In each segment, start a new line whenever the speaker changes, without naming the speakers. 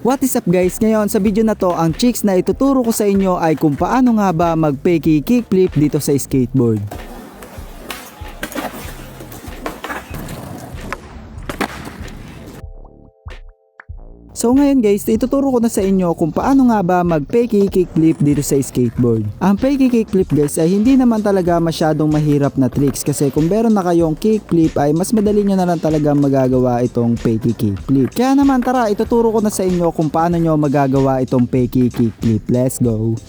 What is up guys? Ngayon sa video na to, ang tricks na ituturo ko sa inyo ay kung paano nga ba mag-fakie kickflip dito sa skateboard. So ngayon guys, ituturo ko na sa inyo kung paano nga ba mag-fakie kickflip dito sa skateboard. Ang fakie kickflip guys ay hindi naman talaga masyadong mahirap na tricks kasi kung meron na kayong kickflip ay mas madali nyo na lang talaga magagawa itong fakie kickflip. Kaya naman tara, ituturo ko na sa inyo kung paano nyo magagawa itong fakie kickflip. Let's go!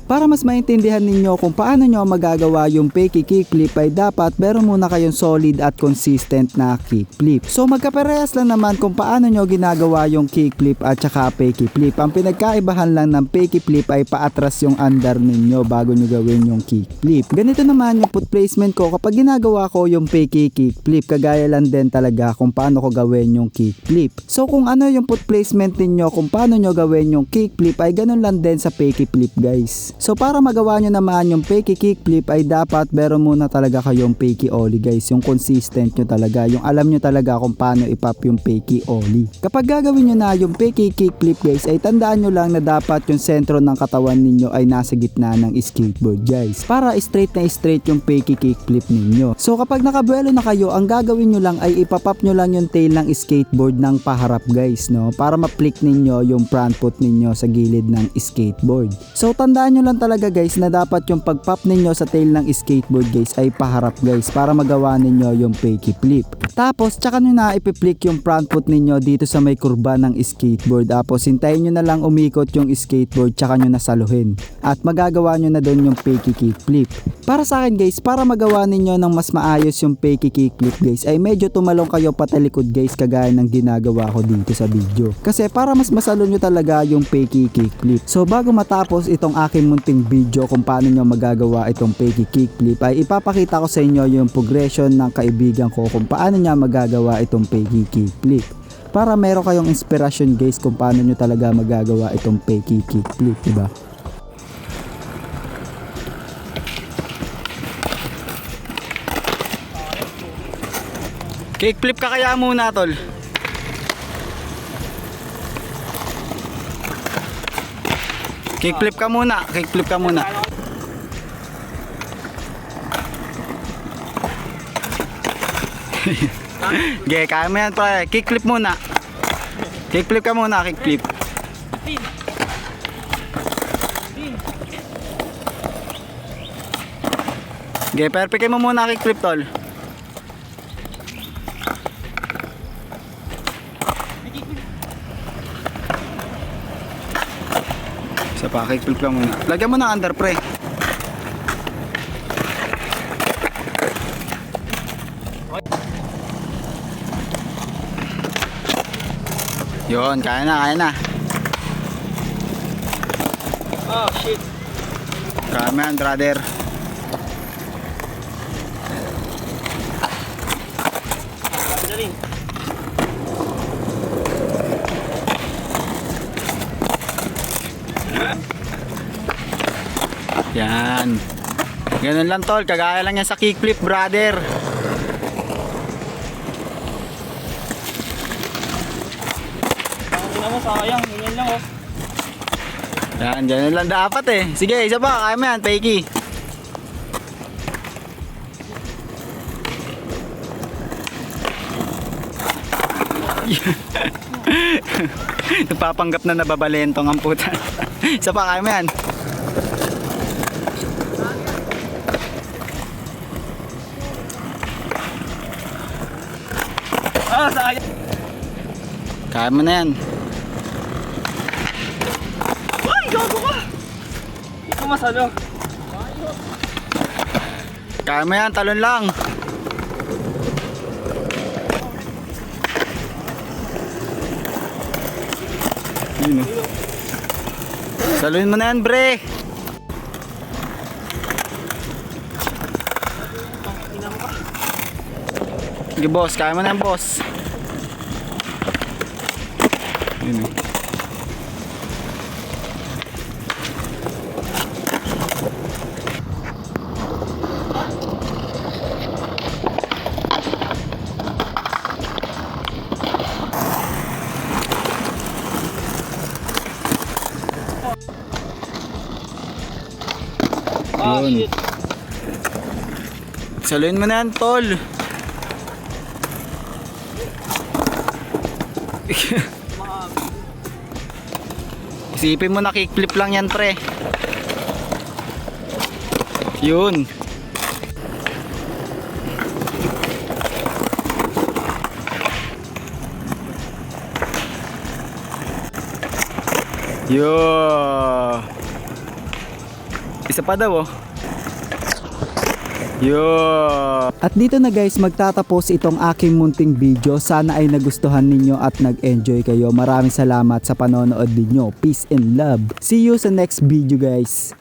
Para mas maintindihan ninyo kung paano nyo magagawa yung fakie kickflip ay dapat meron muna kayong solid at consistent na kickflip. So magkaparehas lang naman kung paano nyo ginagawa yung kickflip at saka fakie flip. Ang pinagkaibahan lang ng fakie flip ay paatras yung under ninyo bago nyo gawin yung kickflip. Ganito naman yung foot placement ko kapag ginagawa ko yung fakie kickflip. Kagaya lang din talaga kung paano ko gawin yung kickflip. So kung ano yung foot placement ninyo kung paano nyo gawin yung kickflip ay ganun lang din sa fakie flip guys. So para magawa nyo naman yung fakie kickflip ay dapat meron muna talaga kayong fakie ollie guys. Yung consistent nyo talaga. Yung alam nyo talaga kung paano ipop yung fakie ollie. Kapag gagawin nyo na yung fakie kickflip guys ay tandaan nyo lang na dapat yung sentro ng katawan ninyo ay nasa gitna ng skateboard guys. Para straight na straight yung fakie kickflip ninyo. So kapag nakabuelo na kayo, ang gagawin nyo lang ay ipapop nyo lang yung tail ng skateboard ng paharap guys, no? Para ma-flick ninyo yung front foot ninyo sa gilid ng skateboard. So tandaan nyo lang talaga guys na dapat yung pag-pop ninyo sa tail ng skateboard guys ay paharap guys para magawa ninyo yung fakie flip. Tapos tsaka nyo na ipi-flick yung front foot ninyo dito sa may kurba ng skateboard. Tapos hintayin nyo na lang umikot yung skateboard tsaka nyo nasaluhin. At magagawa nyo na doon yung fakie kickflip. Para sa akin guys, para magawa ninyo ng mas maayos yung fakie kickflip guys ay medyo tumalong kayo patalikod guys kagaya ng ginagawa ko dito sa video. Kasi para mas masalo nyo talaga yung fakie kickflip. So bago matapos itong aking munting video kung paano nyo magagawa itong fakie kickflip ay ipapakita ko sa inyo yung progression ng kaibigan ko kung paano niya magagawa itong fakie kickflip. Para meron kayong inspirasyon guys kung paano nyo talaga magagawa itong fakie kickflip, diba? Kickflip ka kaya muna tol. Kickflip ka muna, kickflip ka muna. Okay, kaya mo yan pre. Kickflip muna. Kickflip ka muna, kickflip. Okay, perfect mo muna kickflip tol. Isa pa, kickflip ka muna. Lagyan mo ng under pre. Yun, kaya na, kaya na.
Oh shit.
Kaya mo yan, brother.
Galing.
Yan. Ganun lang tol, kagaya lang yan sa kickflip, brother.
Ano mo sayang, ganyan lang oh.
Yan, ganun lang dapat eh. Sige, isa pa, kaya mo yan, fakie. Nagpapanggap na nababalentong ang puta. Isa pa, kaya mo yan.
Ah, sayang.
Kaya mo na yan.
Ay, gago ka. Ito masalo.
Kaya mo yan, talon lang. Yun, oh. Saluhin mo na yan, bre. Sige, boss. Kaya mo na yan, boss. Yun, oh. Yun.
shit.
Saluin mo na yan, tol. Isipin mo na kickflip lang yan, pre. Yun. Yo. Isa pa daw, oh. Yo. At dito na guys magtatapos itong aking munting video. Sana ay nagustuhan ninyo at nag-enjoy kayo. Maraming salamat sa panonood ninyo. Peace and love. See you sa next video guys.